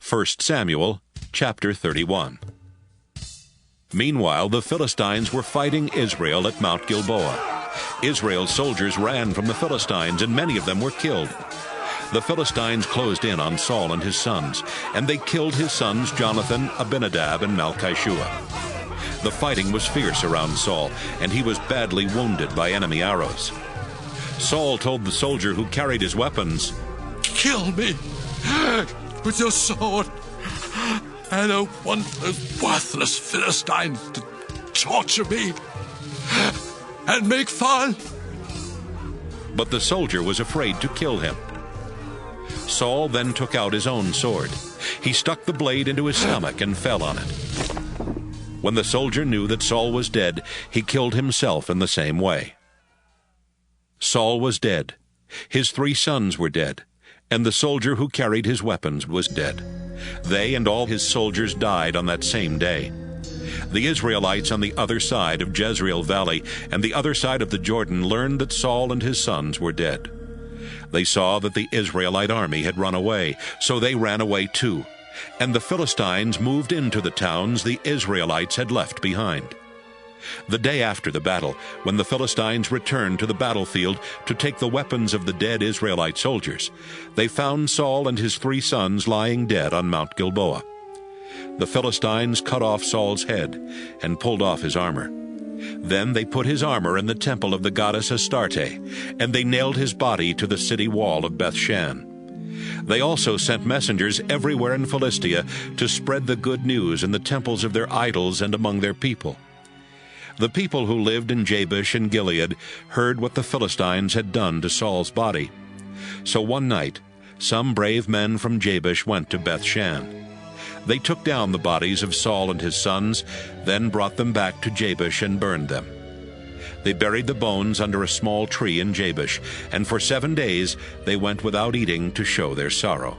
1 Samuel chapter 31. Meanwhile, the Philistines were fighting Israel at Mount Gilboa. Israel's soldiers ran from the Philistines, and many of them were killed. The Philistines closed in on Saul and his sons, and they killed his sons Jonathan, Abinadab, and Malchishua. The fighting was fierce around Saul, and he was badly wounded by enemy arrows. Saul told the soldier who carried his weapons, "Kill me with your sword. I don't want those worthless Philistines to torture me and make fun." But the soldier was afraid to kill him. Saul then took out his own sword. He stuck the blade into his stomach and fell on it. When the soldier knew that Saul was dead, he killed himself in the same way. Saul was dead. His 3 sons were dead, and the soldier who carried his weapons was dead. They and all his soldiers died on that same day. The Israelites on the other side of Jezreel Valley and the other side of the Jordan learned that Saul and his sons were dead. They saw that the Israelite army had run away, so they ran away too, and the Philistines moved into the towns the Israelites had left behind. The day after the battle, when the Philistines returned to the battlefield to take the weapons of the dead Israelite soldiers, they found Saul and his 3 sons lying dead on Mount Gilboa. The Philistines cut off Saul's head and pulled off his armor. Then they put his armor in the temple of the goddess Astarte, and they nailed his body to the city wall of Bethshan. They also sent messengers everywhere in Philistia to spread the good news in the temples of their idols and among their people. The people who lived in Jabesh and Gilead heard what the Philistines had done to Saul's body. So one night, some brave men from Jabesh went to Bethshan. They took down the bodies of Saul and his sons, then brought them back to Jabesh and burned them. They buried the bones under a small tree in Jabesh, and for 7 days they went without eating to show their sorrow.